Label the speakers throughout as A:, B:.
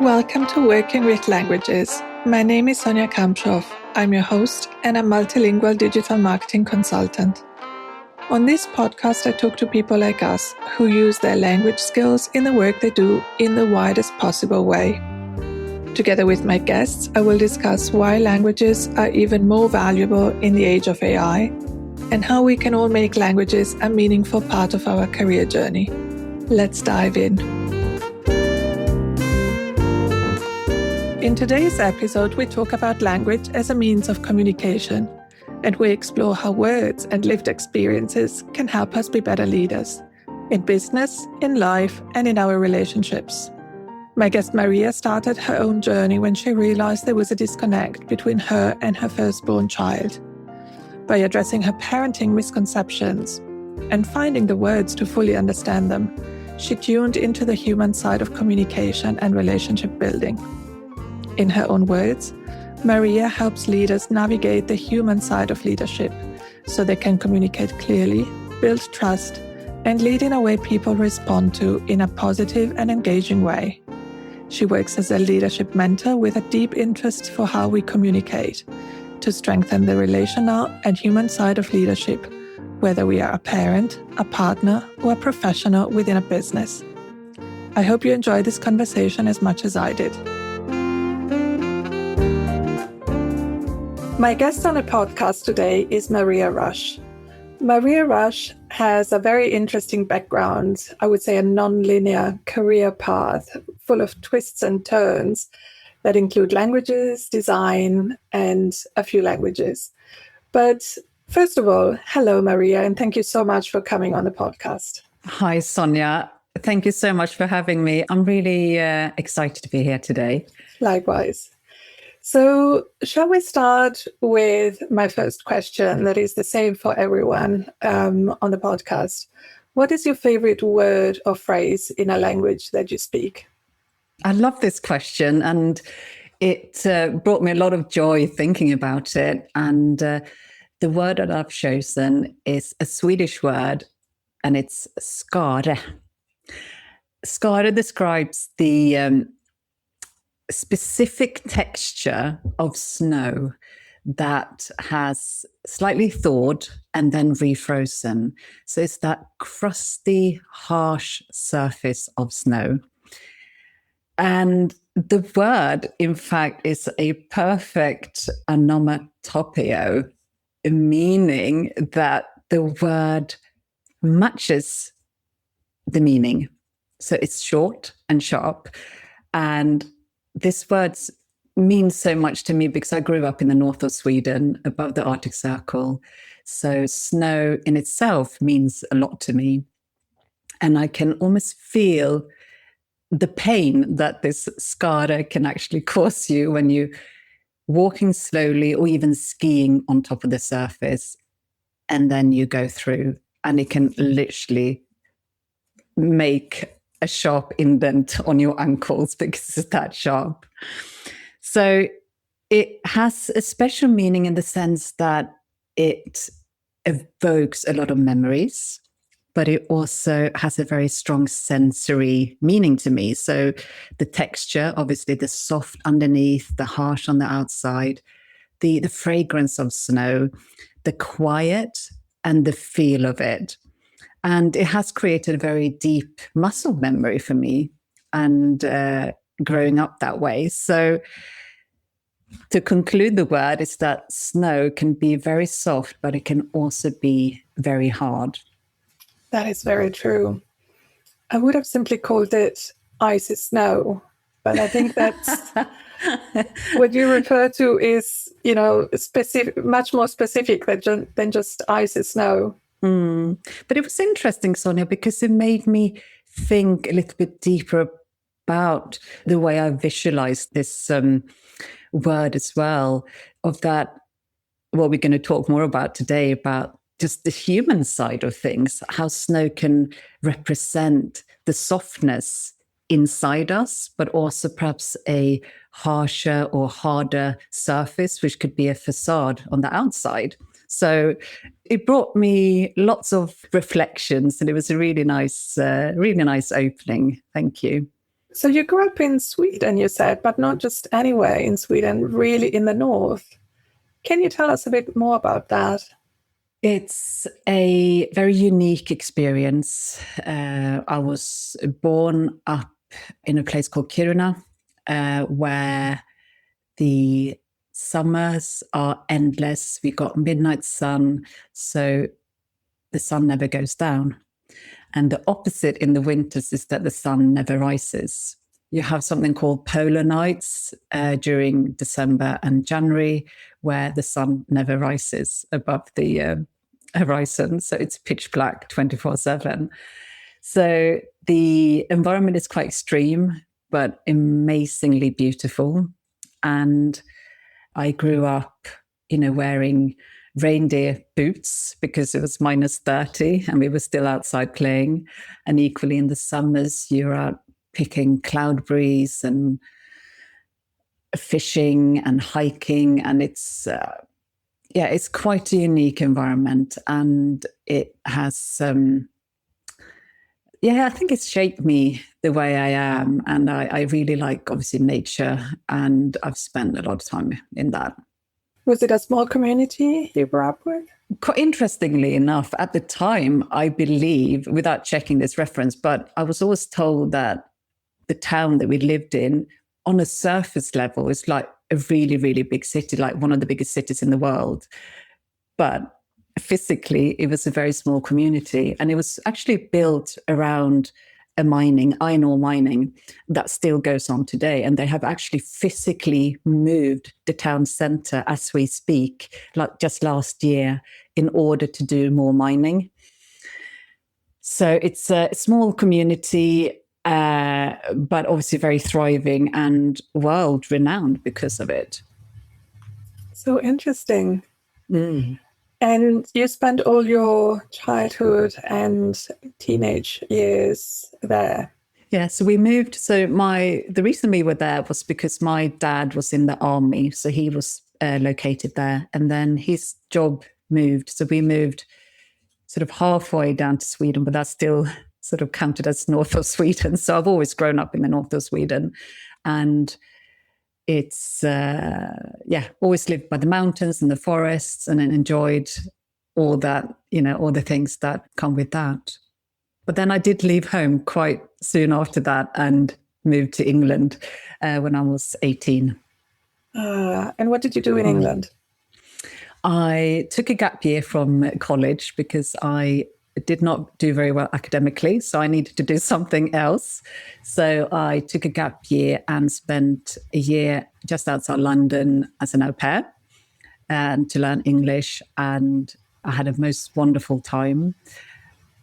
A: Welcome to Working with Languages. My name is Sonja Kampschoff. I'm your host and a multilingual digital marketing consultant. On this podcast, I talk to people like us who use their language skills in the work they do in the widest possible way. Together with my guests, I will discuss why languages are even more valuable in the age of AI and how we can all make languages a meaningful part of our career journey. Let's dive in. In today's episode, we talk about language as a means of communication, and we explore how words and lived experiences can help us be better leaders in business, in life, and in our relationships. My guest Maria started her own journey when she realized there was a disconnect between her and her firstborn child. By addressing her parenting misconceptions and finding the words to fully understand them, she tuned into the human side of communication and relationship building. In her own words, Maria helps leaders navigate the human side of leadership so they can communicate clearly, build trust, and lead in a way people respond to in a positive and engaging way. She works as a leadership mentor with a deep interest for how we communicate to strengthen the relational and human side of leadership, whether we are a parent, a partner, or a professional within a business. I hope you enjoy this conversation as much as I did. My guest on the podcast today is Maria Rush. Maria Rush has a very interesting background, I would say a non-linear career path full of twists and turns that include languages, design, and a few languages. But first of all, hello, Maria, and thank you so much for coming on the podcast.
B: Hi, Sonja. Thank you so much for having me. I'm really excited to be here today.
A: Likewise. So shall we start with my first question that is the same for everyone on the podcast? What is your favorite word or phrase in a language that you speak?
B: I love this question, and it brought me a lot of joy thinking about it. And the word that I've chosen is a Swedish word, and it's skare. Skare describes the specific texture of snow that has slightly thawed and then refrozen. So it's that crusty, harsh surface of snow. And the word, in fact, is a perfect onomatopoeia, meaning that the word matches the meaning. So it's short and sharp. And this word means so much to me because I grew up in the north of Sweden, above the Arctic Circle. So snow in itself means a lot to me. And I can almost feel the pain that this skare can actually cause you when you're walking slowly or even skiing on top of the surface, and then you go through, and it can literally make a sharp indent on your ankles because it's that sharp. So it has a special meaning in the sense that it evokes a lot of memories, but it also has a very strong sensory meaning to me. So the texture, obviously the soft underneath, the harsh on the outside, the fragrance of snow, the quiet and the feel of it. And it has created a very deep muscle memory for me and growing up that way. So to conclude the word is that snow can be very soft, but it can also be very hard.
A: That is very true. I would have simply called it icy snow, but I think that's what you refer to is, specific, much more specific than just icy snow.
B: But it was interesting, Sonja, because it made me think a little bit deeper about the way I visualized this word as well, of that, what we're going to talk more about today, about just the human side of things, how snow can represent the softness inside us, but also perhaps a harsher or harder surface, which could be a facade on the outside. So it brought me lots of reflections, and it was a really nice opening. Thank you.
A: So you grew up in Sweden, you said, but not just anywhere in Sweden, really in the north. Can you tell us a bit more about that?
B: It's a very unique experience. I was born up in a place called Kiruna, where the summers are endless. We got midnight sun, so the sun never goes down. And the opposite in the winters is that the sun never rises. You have something called polar nights during December and January, where the sun never rises above the horizon. So it's pitch black 24/7. So the environment is quite extreme, but amazingly beautiful. And I grew up, wearing reindeer boots because it was -30 and we were still outside playing. And equally in the summers, you're out picking cloudberries and fishing and hiking. And it's quite a unique environment. And it has, I think it's shaped me the way I am. And I really like, obviously, nature. And I've spent a lot of time in that.
A: Was it a small community you grew up with?
B: Quite interestingly enough, at the time, I believe, without checking this reference, but I was always told that the town that we lived in, on a surface level, is like a really, really big city, like one of the biggest cities in the world. But physically, it was a very small community. And it was actually built around iron ore mining that still goes on today. And they have actually physically moved the town center as we speak, like just last year, in order to do more mining. So it's a small community, but obviously very thriving and world renowned because of it.
A: So interesting. And you spent all your childhood and teenage years there.
B: Yeah, so we moved. So the reason we were there was because my dad was in the army, so he was located there, and then his job moved. So we moved sort of halfway down to Sweden, but that's still sort of counted as north of Sweden. So I've always grown up in the north of Sweden, and it's always lived by the mountains and the forests, and then enjoyed all that, all the things that come with that. But then I did leave home quite soon after that and moved to England when I was 18.
A: And what did you do in England?
B: I took a gap year from college because I did not do very well academically, so I needed to do something else. So I took a gap year and spent a year just outside London as an au pair and to learn English, and I had a most wonderful time.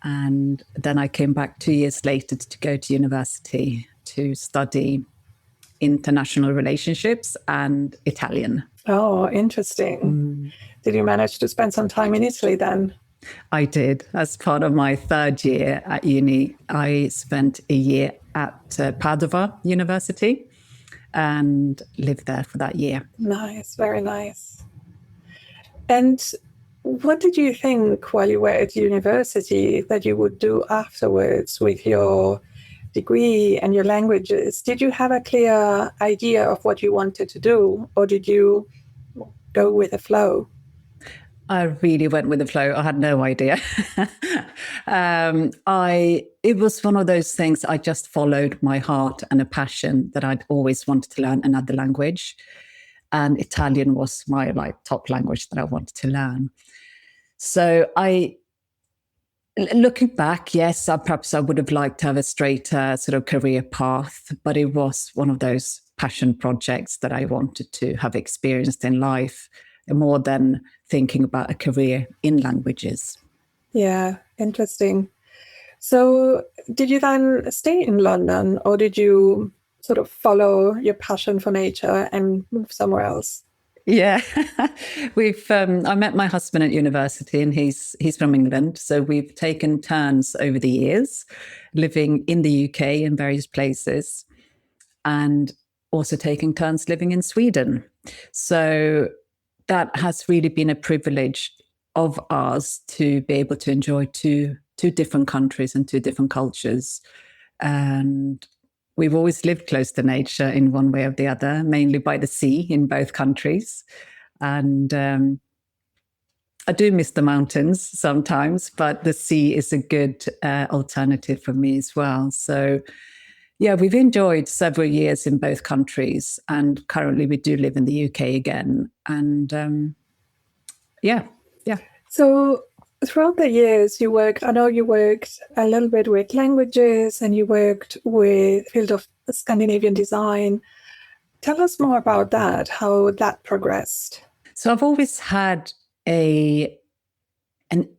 B: And then I came back 2 years later to go to university to study international relationships and Italian.
A: Oh, interesting. Did you manage to spend some time in Italy then?
B: I did. As part of my third year at uni, I spent a year at Padova University and lived there for that year.
A: Nice, very nice. And what did you think while you were at university that you would do afterwards with your degree and your languages? Did you have a clear idea of what you wanted to do, or did you go with the flow?
B: I really went with the flow. I had no idea. It was one of those things. I just followed my heart and a passion that I'd always wanted to learn another language. And Italian was my top language that I wanted to learn. So looking back, yes, perhaps I would have liked to have a straighter sort of career path, but it was one of those passion projects that I wanted to have experienced in life, more than thinking about a career in languages.
A: Yeah, interesting. So did you then stay in London, or did you sort of follow your passion for nature and move somewhere else?
B: Yeah, I met my husband at university, and he's from England. So we've taken turns over the years living in the UK in various places, and also taking turns living in Sweden. So that has really been a privilege of ours to be able to enjoy two different countries and two different cultures. And we've always lived close to nature in one way or the other, mainly by the sea in both countries. And I do miss the mountains sometimes, but the sea is a good alternative for me as well. So, yeah, we've enjoyed several years in both countries, and currently we do live in the UK again. And yeah.
A: So throughout the years I know you worked a little bit with languages and you worked with field of Scandinavian design. Tell us more about that, how that progressed.
B: So I've always had an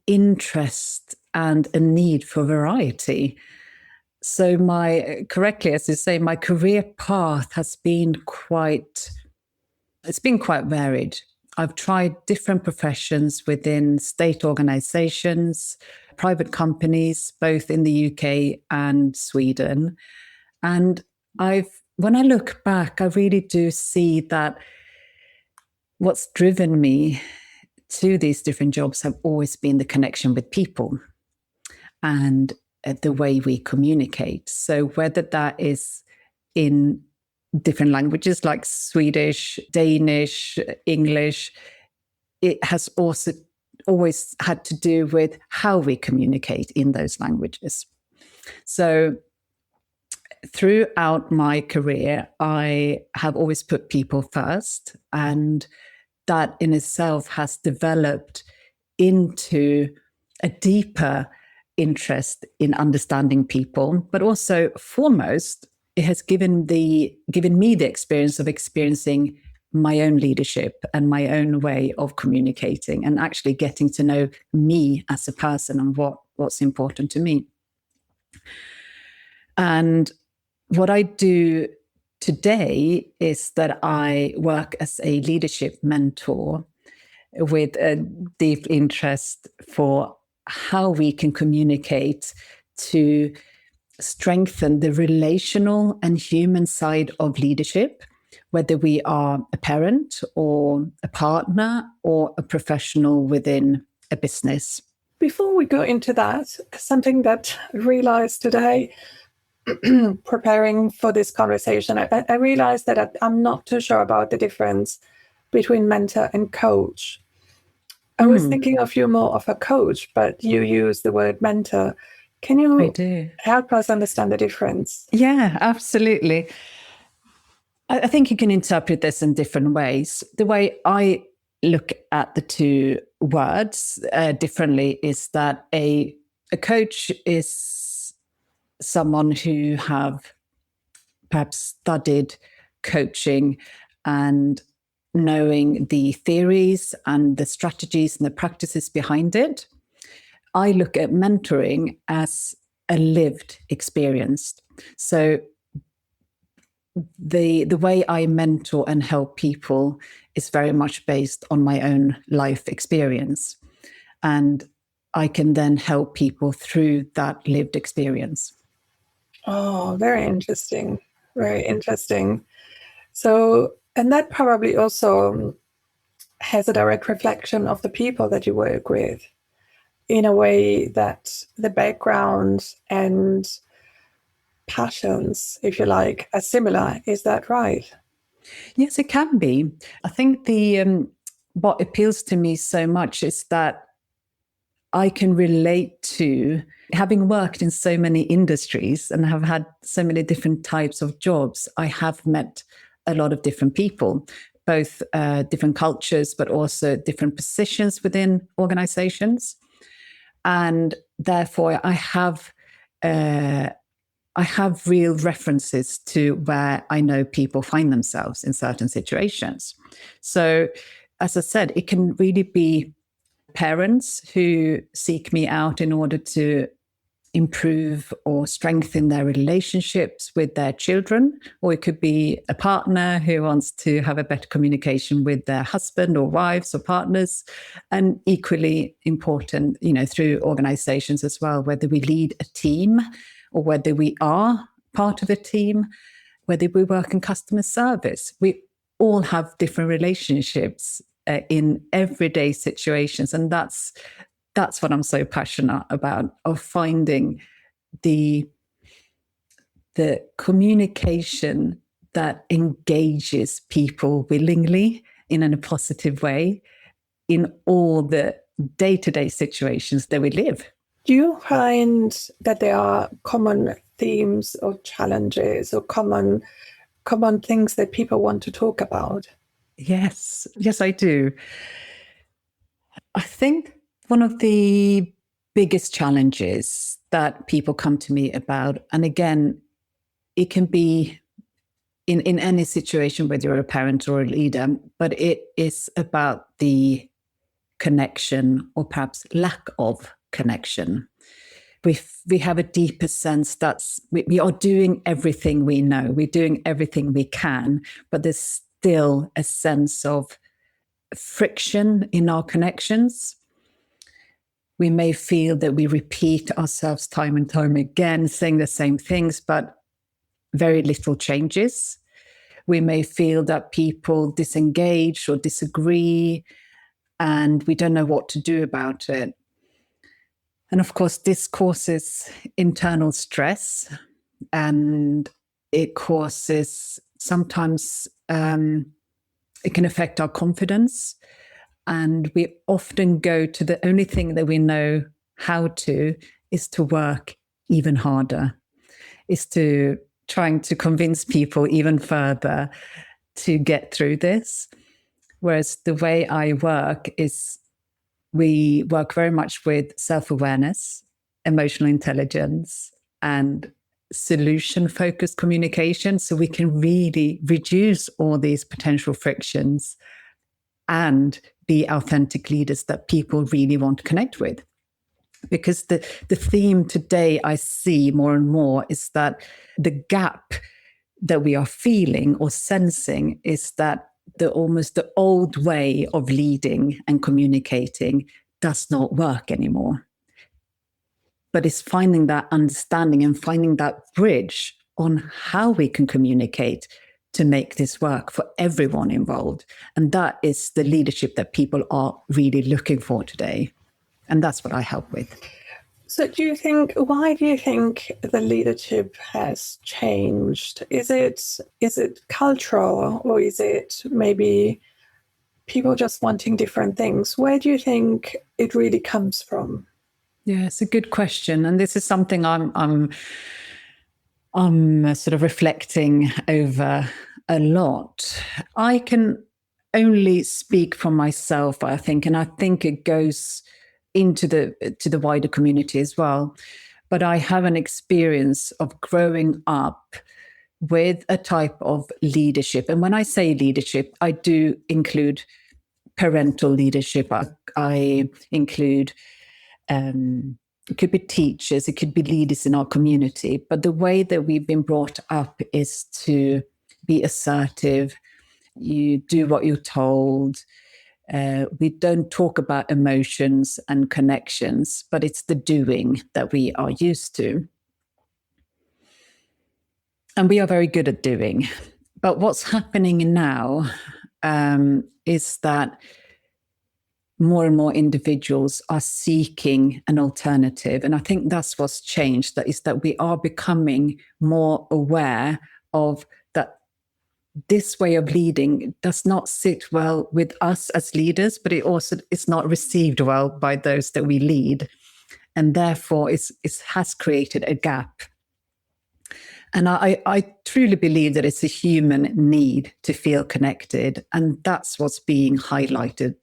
B: interest and a need for variety. So correctly, as you say, my career path has been quite varied. I've tried different professions within state organizations, private companies, both in the UK and Sweden. And when I look back, I really do see that what's driven me to these different jobs have always been the connection with people and the way we communicate. So whether that is in different languages like Swedish, Danish, English, it has also always had to do with how we communicate in those languages. So throughout my career, I have always put people first, and that in itself has developed into a deeper interest in understanding people, but also foremost, it has given me the experience of experiencing my own leadership and my own way of communicating and actually getting to know me as a person and what's important to me. And what I do today is that I work as a leadership mentor with a deep interest for how we can communicate to strengthen the relational and human side of leadership, whether we are a parent or a partner or a professional within a business.
A: Before we go into that, something that I realized today, preparing for this conversation, I realized that I'm not too sure about the difference between mentor and coach. I was thinking of you more of a coach, but you use the word mentor. Can you help us understand the difference?
B: Yeah, absolutely. I think you can interpret this in different ways. The way I look at the two words differently is that a coach is someone who have perhaps studied coaching and knowing the theories and the strategies and the practices behind it. I look at mentoring as a lived experience. So the way I mentor and help people is very much based on my own life experience. And I can then help people through that lived experience.
A: Oh, very interesting. Very interesting. So, and that probably also has a direct reflection of the people that you work with, in a way that the background and passions, if you like, are similar. Is that right?
B: Yes, it can be. I think the what appeals to me so much is that I can relate to, having worked in so many industries and have had so many different types of jobs. I have met a lot of different people, both different cultures, but also different positions within organizations. And therefore, I have real references to where I know people find themselves in certain situations. So, as I said, it can really be parents who seek me out in order to improve or strengthen their relationships with their children, or it could be a partner who wants to have a better communication with their husband or wives or partners, and equally important, through organizations as well, whether we lead a team or whether we are part of a team, whether we work in customer service. We all have different relationships in everyday situations, and that's what I'm so passionate about, of finding the the communication that engages people willingly in a positive way in all the day-to-day situations that we live.
A: Do you find that there are common themes or challenges or common things that people want to talk about?
B: Yes, I do. I think one of the biggest challenges that people come to me about, and again, it can be in any situation, whether you're a parent or a leader, but it is about the connection or perhaps lack of connection. We have a deeper sense that we are doing everything we know, we're doing everything we can, but there's still a sense of friction in our connections. We may feel that we repeat ourselves time and time again, saying the same things, but very little changes. We may feel that people disengage or disagree, and we don't know what to do about it. And of course, this causes internal stress, and it causes sometimes it can affect our confidence. And we often go to the only thing that we know how to is to work even harder, is to trying to convince people even further to get through this. Whereas the way I work is we work very much with self-awareness, emotional intelligence, and solution-focused communication. So we can really reduce all these potential frictions and be authentic leaders that people really want to connect with. Because the theme today I see more and more is that the gap that we are feeling or sensing is that almost the old way of leading and communicating does not work anymore. But it's finding that understanding and finding that bridge on how we can communicate to make this work for everyone involved. And that is the leadership that people are really looking for today. And that's what I help with.
A: So why do you think the leadership has changed? Is it cultural, or is it maybe people just wanting different things? Where do you think it really comes from?
B: Yeah, it's a good question. And this is something I'm sort of reflecting over a lot. I can only speak for myself, I think, and I think it goes into the wider community as well. But I have an experience of growing up with a type of leadership. And when I say leadership, I do include parental leadership. I include it could be teachers, it could be leaders in our community. But the way that we've been brought up is to be assertive. You do what you're told. We don't talk about emotions and connections, but it's the doing that we are used to. And we are very good at doing. But what's happening now is that more and more individuals are seeking an alternative. And I think that's what's changed, that we are becoming more aware of that this way of leading does not sit well with us as leaders, but it's not received well by those that we lead. And therefore, it has created a gap. And I truly believe that it's a human need to feel connected. And that's what's being highlighted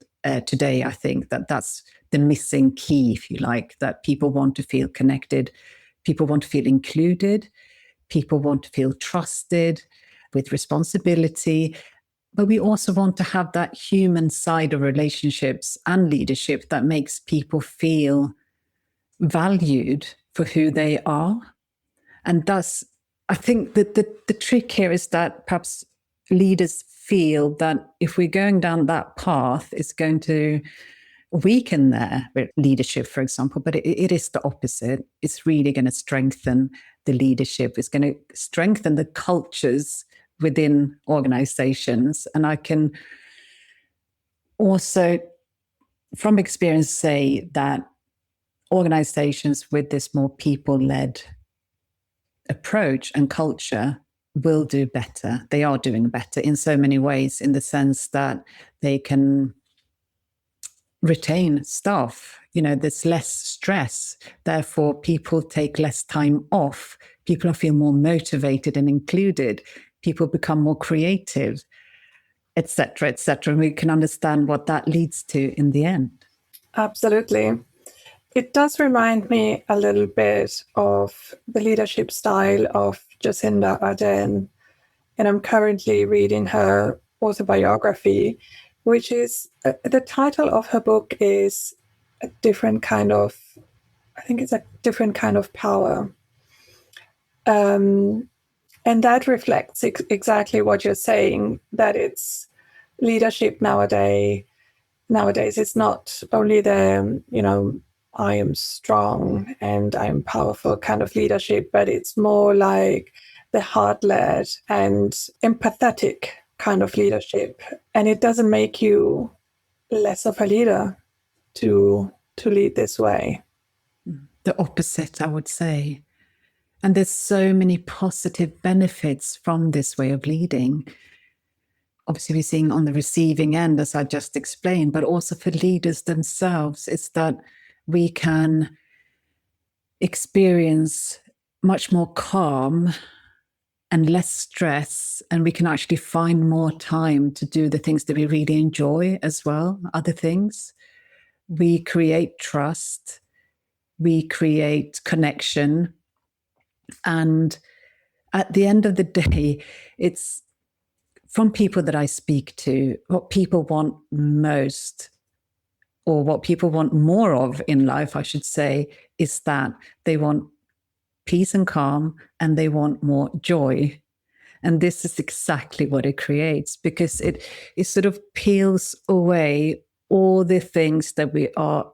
B: today. I think that's the missing key, if you like, that people want to feel connected. People want to feel included. People want to feel trusted with responsibility. But we also want to have that human side of relationships and leadership that makes people feel valued for who they are. And thus, I think that the trick here is that perhaps leaders feel that if we're going down that path, it's going to weaken their leadership, for example. But it is the opposite. It's really going to strengthen the leadership. It's going to strengthen the cultures within organizations. And I can also, from experience, say that organizations with this more people-led approach and culture will do better. They are doing better in so many ways, in the sense that they can retain staff. There's less stress. Therefore, people take less time off. People feel more motivated and included. People become more creative, etc., etc. And we can understand what that leads to in the end.
A: Absolutely. It does remind me a little bit of the leadership style of Jacinda Ardern, and I'm currently reading her autobiography, which is the title of her book is a different kind of, I think it's a different kind of power. And that reflects exactly what you're saying, that it's leadership nowadays. It's not only the, I am strong and I'm powerful kind of leadership, but it's more like the heart-led and empathetic kind of leadership. And it doesn't make you less of a leader to lead this way.
B: The opposite, I would say. And there's so many positive benefits from this way of leading. Obviously, we're seeing on the receiving end, as I just explained, but also for leaders themselves, it's that we can experience much more calm and less stress, and we can actually find more time to do the things that we really enjoy as well, other things. We create trust, we create connection, and at the end of the day, it's from people that I speak to, what people want most, or what people want more of in life, I should say, is that they want peace and calm, and they want more joy. And this is exactly what it creates, because it sort of peels away all the things that we are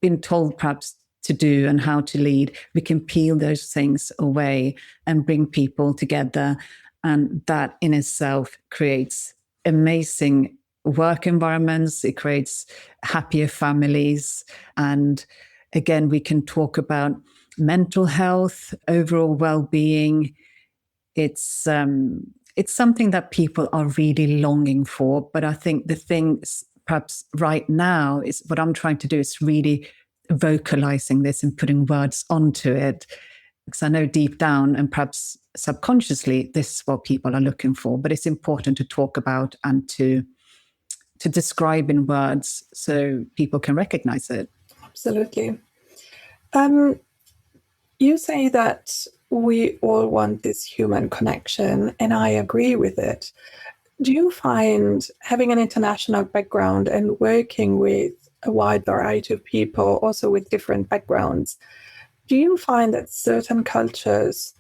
B: been told perhaps to do and how to lead. We can peel those things away and bring people together. And that in itself creates amazing work environments. It creates happier families. And again, we can talk about mental health, overall well-being. It's something that people are really longing for. But I think the thing perhaps right now is what I'm trying to do is really vocalizing this and putting words onto it. Because I know deep down and perhaps subconsciously, this is what people are looking for. But it's important to talk about and to describe in words so people can recognize it.
A: Absolutely. You say that we all want this human connection, and I agree with it. Do you find having an international background and working with a wide variety of people, also with different backgrounds, do you find that certain cultures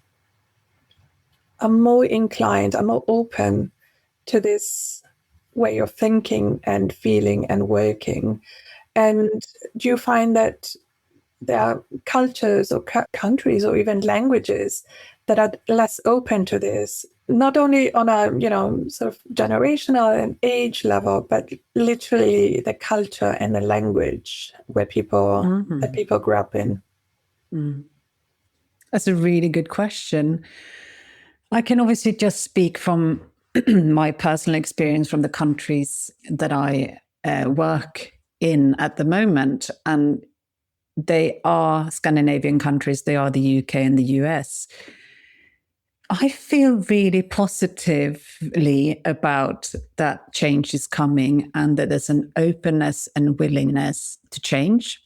A: are more inclined, are more open to this way of thinking and feeling and working? And do you find that there are cultures or countries or even languages that are less open to this, not only on a, sort of generational and age level, but literally the culture and the language where that people grew up in?
B: That's a really good question. I can obviously just speak from my personal experience from the countries that I work in at the moment. And they are Scandinavian countries. They are the UK and the US. I feel really positively about that change is coming and that there's an openness and willingness to change.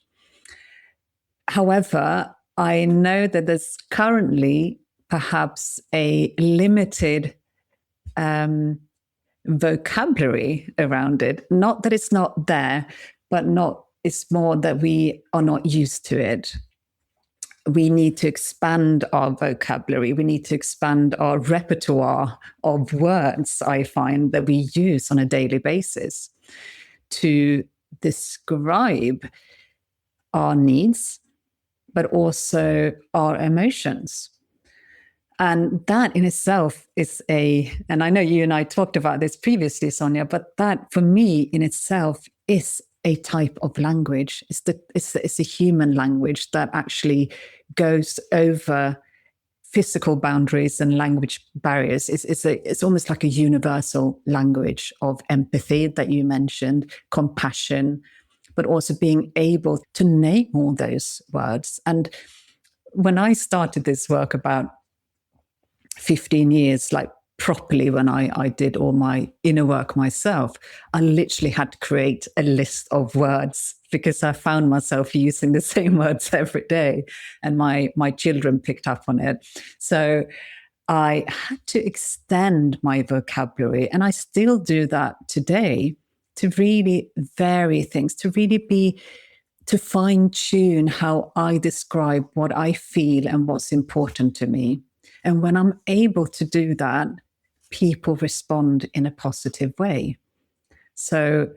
B: However, I know that there's currently perhaps a limited vocabulary around it. Not that it's not there, but it's more that we are not used to it. We need to expand our vocabulary. We need to expand our repertoire of words, I find, that we use on a daily basis to describe our needs, but also our emotions. And that in itself is and I know you and I talked about this previously, Sonia, but that for me in itself is a type of language. It's a human language that actually goes over physical boundaries and language barriers. It's almost like a universal language of empathy that you mentioned, compassion, but also being able to name all those words. And when I started this work about 15 years, like properly, when I did all my inner work myself, I literally had to create a list of words because I found myself using the same words every day, and my children picked up on it. So I had to extend my vocabulary, and I still do that today, to really vary things, to fine tune how I describe what I feel and what's important to me. And when I'm able to do that, people respond in a positive way. So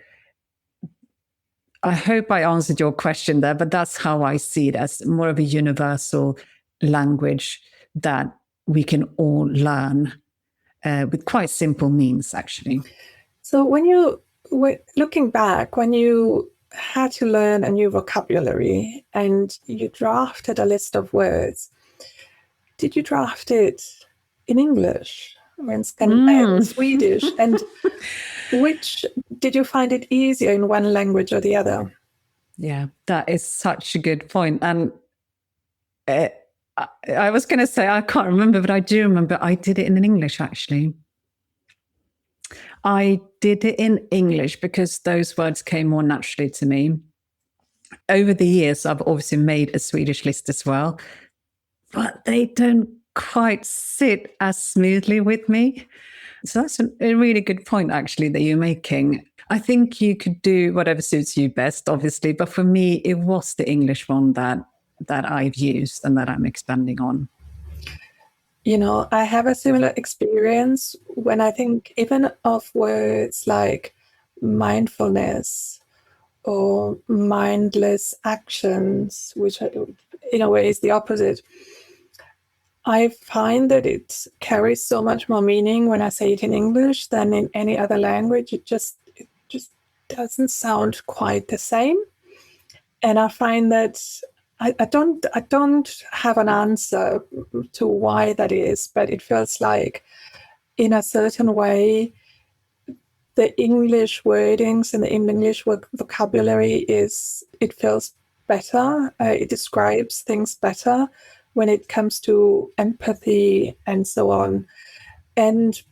B: I hope I answered your question there, but that's how I see it, as more of a universal language that we can all learn with quite simple means, actually.
A: So when you were looking back, when you had to learn a new vocabulary and you drafted a list of words, did you draft it in English or in Swedish? And which did you find it easier in one language or the other?
B: Yeah, that is such a good point. And I was going to say, I can't remember, but I do remember I did it in English, actually. I did it in English because those words came more naturally to me. Over the years, I've obviously made a Swedish list as well, but they don't quite sit as smoothly with me. So that's a really good point, actually, that you're making. I think you could do whatever suits you best, obviously, but for me, it was the English one that I've used and that I'm expanding on.
A: You know, I have a similar experience when I think even of words like mindfulness or mindless actions, which in a way is the opposite. I find that it carries so much more meaning when I say it in English than in any other language. It just doesn't sound quite the same. And I find that I don't have an answer to why that is, but it feels like in a certain way, the English wordings and the English vocabulary it feels better. It describes things better when it comes to empathy and so on. And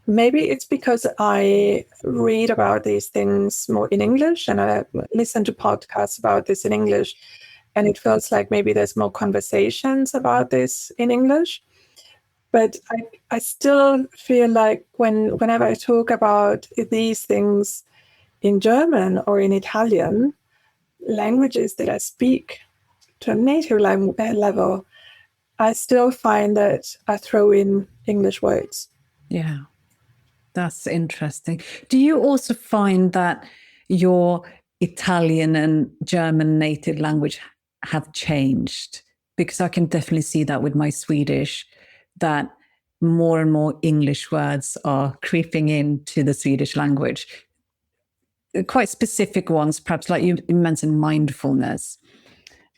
A: maybe it's because I read about these things more in English and I listen to podcasts about this in English. And it feels like maybe there's more conversations about this in English. But I still feel like whenever I talk about these things in German or in Italian, languages that I speak to a native level, I still find that I throw in English words.
B: Yeah, that's interesting. Do you also find that your Italian and German native language have changed? Because I can definitely see that with my Swedish, that more and more English words are creeping into the Swedish language. Quite specific ones, perhaps, like you mentioned, mindfulness,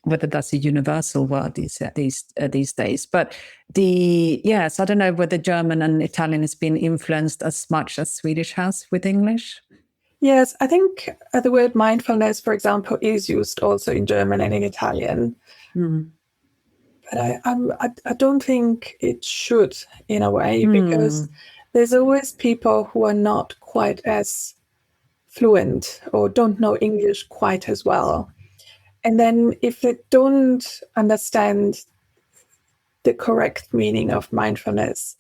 B: whether that's a universal word these days. But I don't know whether German and Italian has been influenced as much as Swedish has with English.
A: Yes, I think the word mindfulness, for example, is used also in German and in Italian.
B: Mm.
A: But I don't think it should, in a way, because there's always people who are not quite as fluent or don't know English quite as well. And then if they don't understand the correct meaning of mindfulness,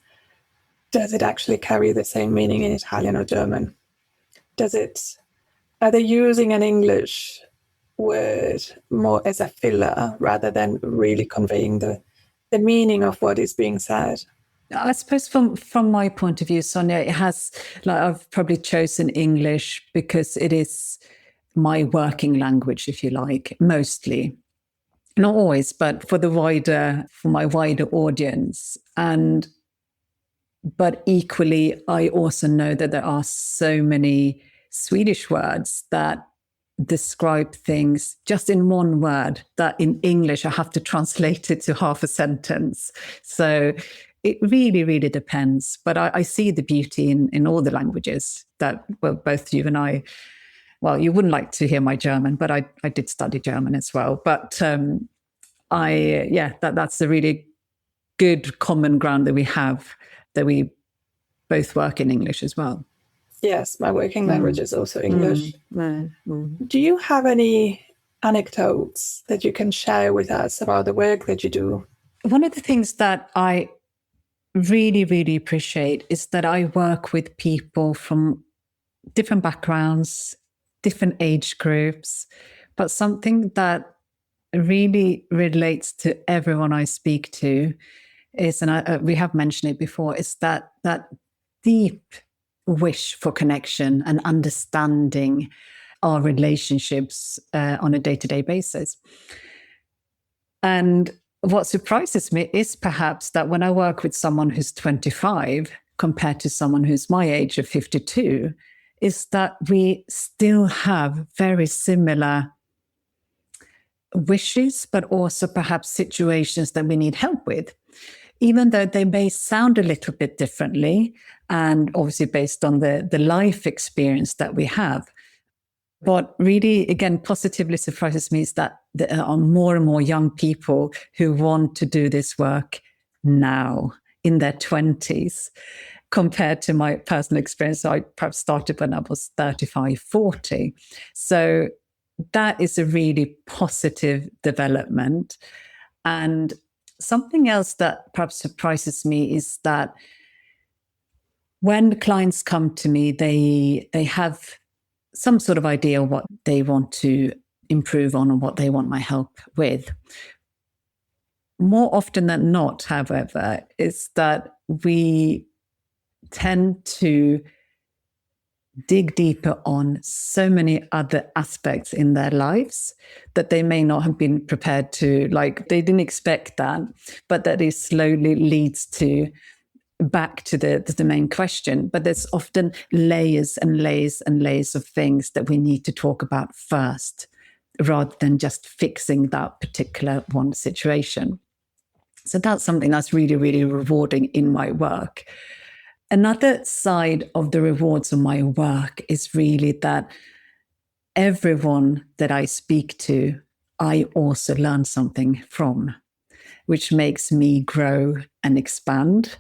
A: does it actually carry the same meaning in Italian or German? Are they using an English word more as a filler rather than really conveying the meaning of what is being said?
B: I suppose from my point of view, Sonia, it has, like, I've probably chosen English because it is my working language, if you like, mostly. Not always, but for my wider audience. But equally, I also know that there are so many Swedish words that describe things just in one word that in English I have to translate it to half a sentence. So it really, really depends. But I see the beauty in all the languages that, well, both you and I, well, you wouldn't like to hear my German, but I did study German as well. But that's a really good common ground that we have, that we both work in English as well.
A: Yes, my working language is also English. Do you have any anecdotes that you can share with us about the work that you do?
B: One of the things that I really, really appreciate is that I work with people from different backgrounds, different age groups, but something that really relates to everyone I speak to is, and we have mentioned it before, is that deep wish for connection and understanding our relationships on a day-to-day basis. And what surprises me is perhaps that when I work with someone who's 25 compared to someone who's my age of 52, is that we still have very similar wishes, but also perhaps situations that we need help with, even though they may sound a little bit differently, and obviously based on the life experience that we have. What really, again, positively surprises me is that there are more and more young people who want to do this work now in their 20s, compared to my personal experience. So I perhaps started when I was 35, 40. So that is a really positive development. And something else that perhaps surprises me is that when clients come to me, they have some sort of idea what they want to improve on and what they want my help with. More often than not, however, is that we tend to dig deeper on so many other aspects in their lives that they may not have been prepared to, like they didn't expect that, but that it slowly leads to back to the main question. But there's often layers and layers and layers of things that we need to talk about first, rather than just fixing that particular one situation. So that's something that's really, really rewarding in my work. Another side of the rewards of my work is really that everyone that I speak to, I also learn something from, which makes me grow and expand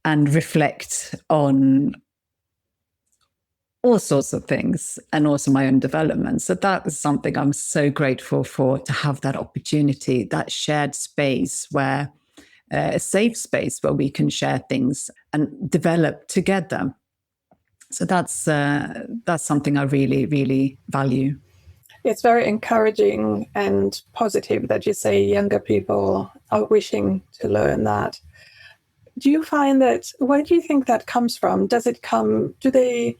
B: and reflect on all sorts of things, and also my own development. So that is something I'm so grateful for, to have that opportunity, that shared space where a safe space where we can share things and develop together. So that's something I really, really value.
A: It's very encouraging and positive that you say younger people are wishing to learn that. Do you find that, where do you think that comes from? Does it come, do they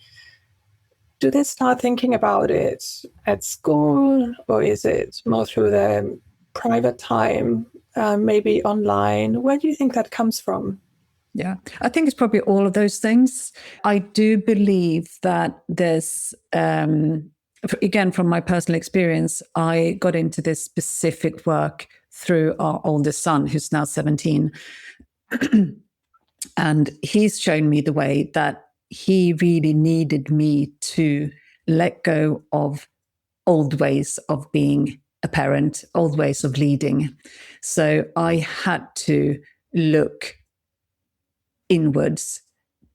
A: start thinking about it at school, or is it more through their private time, maybe online? Where do you think that comes from?
B: Yeah, I think it's probably all of those things. I do believe that there's, again, from my personal experience, I got into this specific work through our oldest son, who's now 17. And he's shown me the way that he really needed me to let go of old ways of being a parent, old ways of leading. So I had to look inwards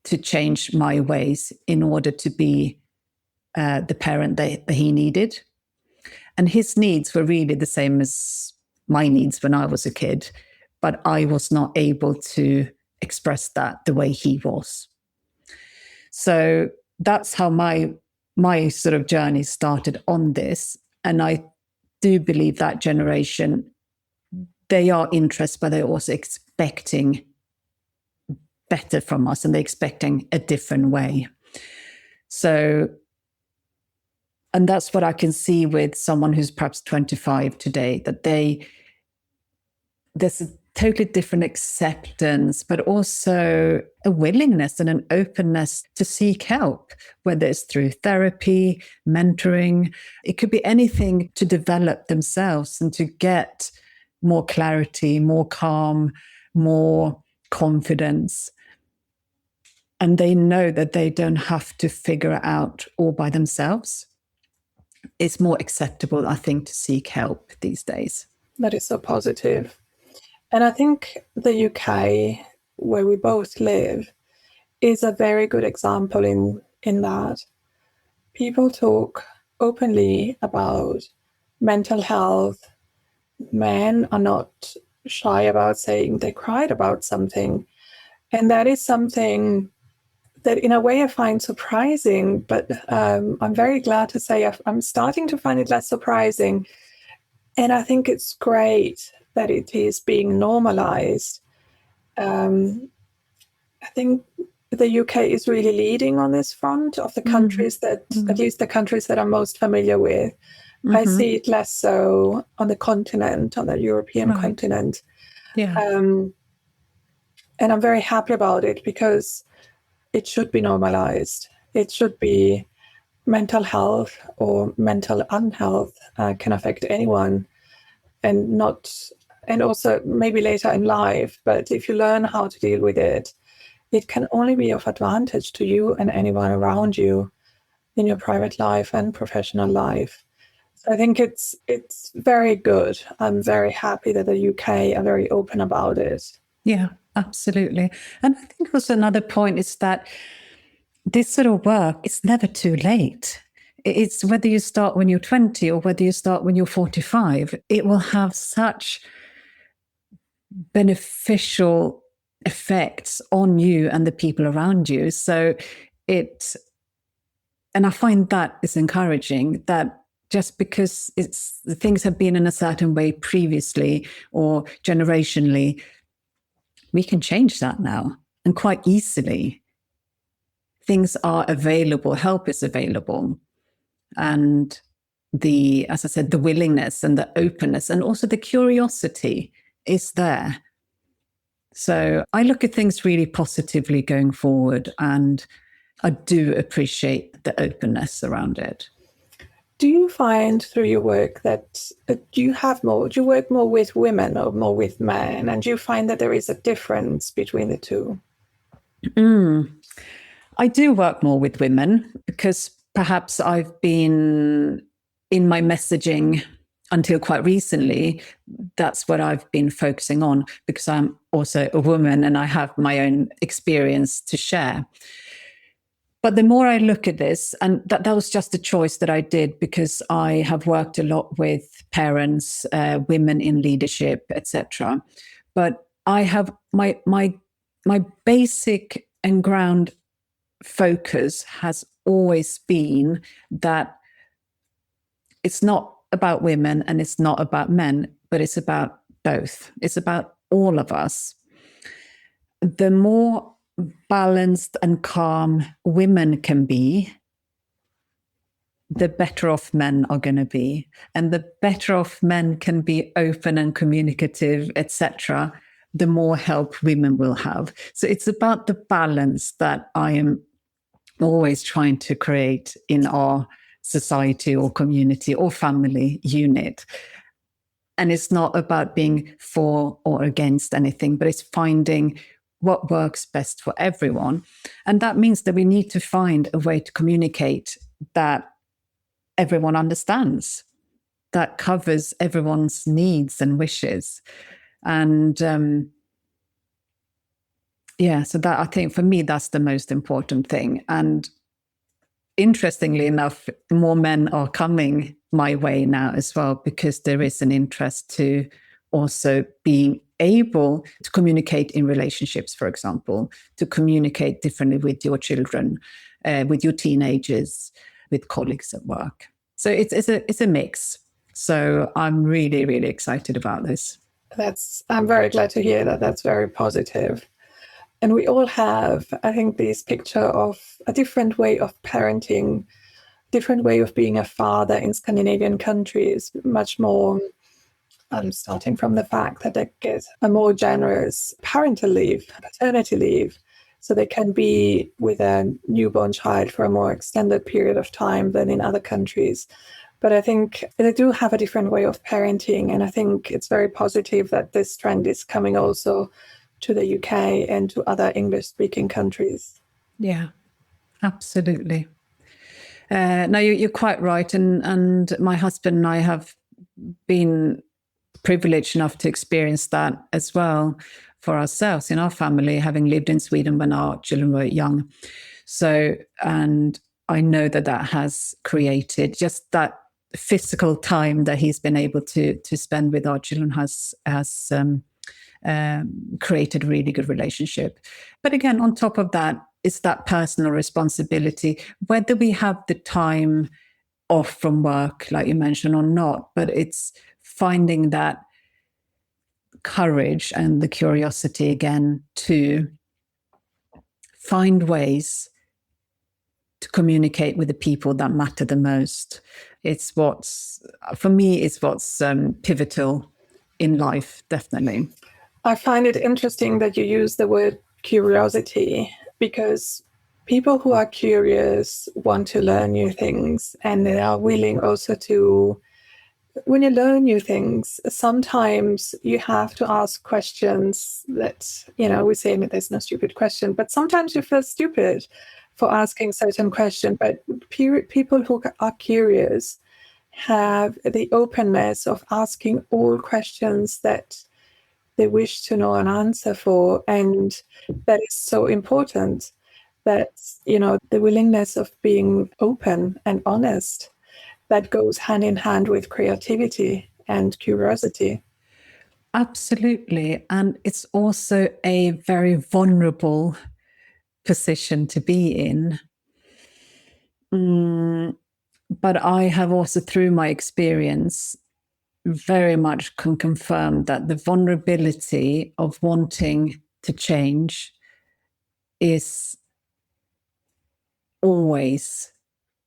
B: to change my ways in order to be the parent that he needed. And his needs were really the same as my needs when I was a kid, but I was not able to express that the way he was. So that's how my sort of journey started on this. And I do believe that generation, they are interested, but they're also expecting better from us, and they're expecting a different way. So, and that's what I can see with someone who's perhaps 25 today, that there's a totally different acceptance, but also a willingness and an openness to seek help, whether it's through therapy, mentoring. It could be anything to develop themselves and to get more clarity, more calm, more confidence. And they know that they don't have to figure it out all by themselves. It's more acceptable, I think, to seek help these days.
A: That is so positive. And I think the UK, where we both live, is a very good example in that. People talk openly about mental health. Men are not shy about saying they cried about something. And that is something that in a way I find surprising, but I'm very glad to say I'm starting to find it less surprising. And I think it's great that it is being normalized. I think the UK is really leading on this front of the countries that, at least the countries that I'm most familiar with. I see it less so on the continent, on the European continent.
B: Yeah.
A: And I'm very happy about it because it should be normalized. It should be mental health or mental unhealth can affect anyone and also maybe later in life. But if you learn how to deal with it, it can only be of advantage to you and anyone around you in your private life and professional life. So I think it's very good. I'm very happy that the UK are very open about it.
B: Yeah, absolutely. And I think also another point is that this sort of work, it's never too late. It's whether you start when you're 20 or whether you start when you're 45, it will have such beneficial effects on you and the people around you. So and I find that is encouraging, that just because things have been in a certain way previously or generationally, we can change that now, and quite easily. Things are available, help is available. And as I said, the willingness and the openness and also the curiosity is there. So I look at things really positively going forward, and I do appreciate the openness around it.
A: Do you find through your work that do you work more with women or more with men? And do you find that there is a difference between the two?
B: I do work more with women because perhaps I've been in my messaging until quite recently. That's what I've been focusing on because I'm also a woman and I have my own experience to share. But the more I look at this, and that was just a choice that I did because I have worked a lot with parents, women in leadership, etc. But I have my basic and ground focus has always been that it's not about women and it's not about men, but it's about both. It's about all of us. The more balanced and calm women can be, the better off men are going to be. And the better off men can be open and communicative, etc., the more help women will have. So it's about the balance that I am always trying to create in our society or community or family unit. And it's not about being for or against anything, but it's finding what works best for everyone. And that means that we need to find a way to communicate that everyone understands, that covers everyone's needs and wishes. And so that, I think for me, that's the most important thing. And interestingly enough, more men are coming my way now as well, because there is an interest to also being able to communicate in relationships, for example, to communicate differently with your children, with your teenagers, with colleagues at work. So it's a mix. So I'm really, really excited about this.
A: I'm very glad to hear that. That's very positive. And we all have, I think, this picture of a different way of parenting, different way of being a father in Scandinavian countries, much more starting from the fact that they get a more generous parental leave, paternity leave, so they can be with a newborn child for a more extended period of time than in other countries. But I think they do have a different way of parenting, and I think it's very positive that this trend is coming also to the UK and to other English-speaking countries.
B: Yeah, absolutely. No, you're quite right. And my husband and I have been privileged enough to experience that as well for ourselves in our family, having lived in Sweden when our children were young. So, and I know that has created just that physical time that he's been able to spend with our children has created a really good relationship. But again, on top of that, it's that personal responsibility, whether we have the time off from work, like you mentioned, or not. But it's finding that courage and the curiosity again to find ways to communicate with the people that matter the most. It's what's, for me, it's what's pivotal in life, definitely.
A: I find it interesting that you use the word curiosity, because people who are curious want to learn new things, and they are willing also to, when you learn new things, sometimes you have to ask questions that, we say that there's no stupid question, but sometimes you feel stupid for asking certain questions. But people who are curious have the openness of asking all questions that they wish to know an answer for. And that is so important, that, the willingness of being open and honest, that goes hand in hand with creativity and curiosity.
B: Absolutely. And it's also a very vulnerable position to be in. But I have also, through my experience, very much can confirm that the vulnerability of wanting to change is always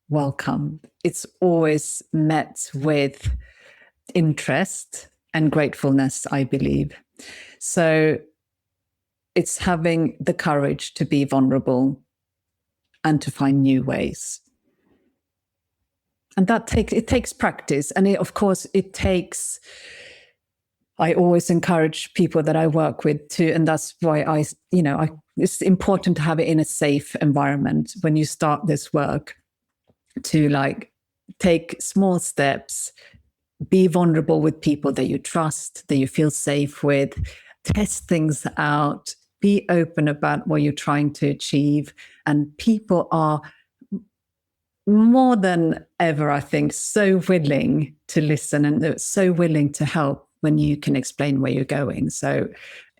B: welcome. It's always met with interest and gratefulness, I believe. So it's having the courage to be vulnerable and to find new ways. And it takes practice. And of course, I always encourage people that I work with to, and that's why it's important to have it in a safe environment when you start this work, to take small steps, be vulnerable with people that you trust, that you feel safe with, test things out, be open about what you're trying to achieve. And people are more than ever, I think, so willing to listen and so willing to help when you can explain where you're going. So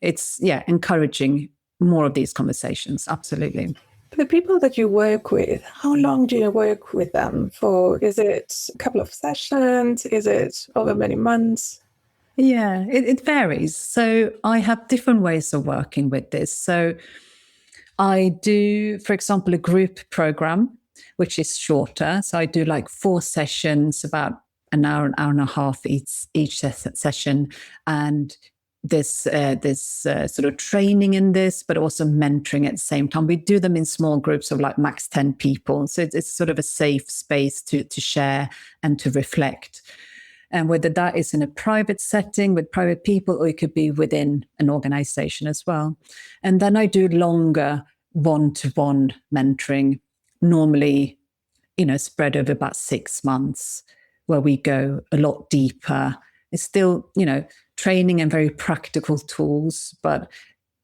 B: it's, encouraging more of these conversations. Absolutely.
A: The people that you work with, how long do you work with them for? Is it a couple of sessions? Is it over many months?
B: Yeah, it varies. So I have different ways of working with this. So I do, for example, a group program, which is shorter. So I do 4 sessions, about an hour and a half each session. And there's sort of training in this, but also mentoring at the same time. We do them in small groups of max 10 people. So it's sort of a safe space to share and to reflect. And whether that is in a private setting with private people, or it could be within an organization as well. And then I do longer one-to-one mentoring, normally, spread over about 6 months, where we go a lot deeper. It's still, training and very practical tools, but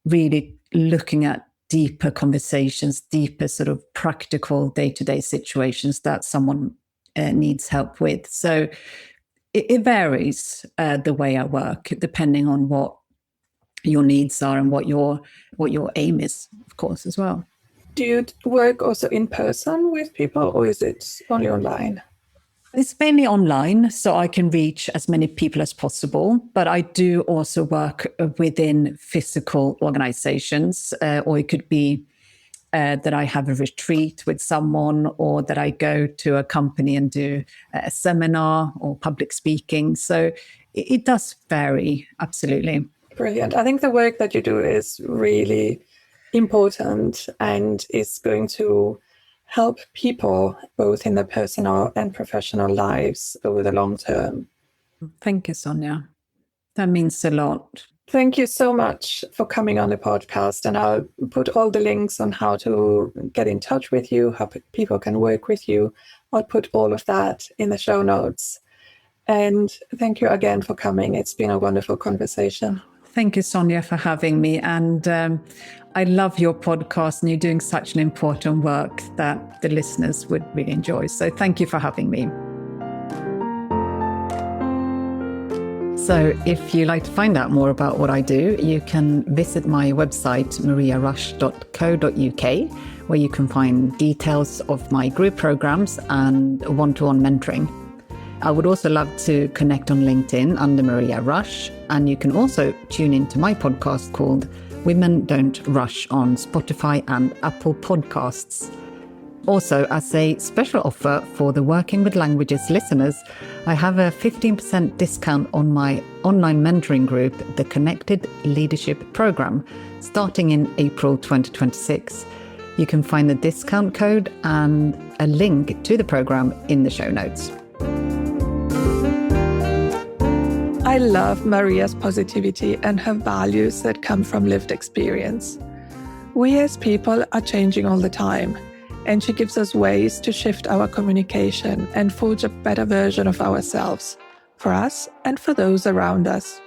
B: really looking at deeper conversations, deeper sort of practical day-to-day situations that someone needs help with. So it varies the way I work, depending on what your needs are and what your aim is, of course, as well.
A: Do you work also in person with people, or is it only online?
B: It's mainly online, so I can reach as many people as possible. But I do also work within physical organizations, or it could be that I have a retreat with someone, or that I go to a company and do a seminar or public speaking. So It does vary, absolutely.
A: Brilliant. I think the work that you do is really important and is going to help people both in their personal and professional lives over the long term.
B: Thank you, Sonia. That means a lot.
A: Thank you so much for coming on the podcast. And I'll put all the links on how to get in touch with you, how people can work with you. I'll put all of that in the show notes. And thank you again for coming. It's been a wonderful conversation.
B: Thank you, Sonia, for having me. And I love your podcast, and you're doing such an important work that the listeners would really enjoy. So thank you for having me. So if you'd like to find out more about what I do, you can visit my website, mariarush.co.uk, where you can find details of my group programs and one-to-one mentoring. I would also love to connect on LinkedIn under Maria Rush. And you can also tune into my podcast called Women Don't Rush on Spotify and Apple Podcasts. Also, as a special offer for the Working with Languages listeners, I have a 15% discount on my online mentoring group, the Connected Leadership Program, starting in April 2026. You can find the discount code and a link to the program in the show notes.
A: I love Maria's positivity and her values that come from lived experience. We as people are changing all the time, and she gives us ways to shift our communication and forge a better version of ourselves, for us and for those around us.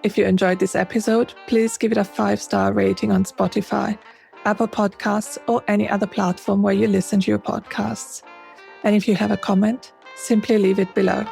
A: If you enjoyed this episode, please give it a 5-star rating on Spotify, Apple Podcasts, or any other platform where you listen to your podcasts. And if you have a comment, simply leave it below.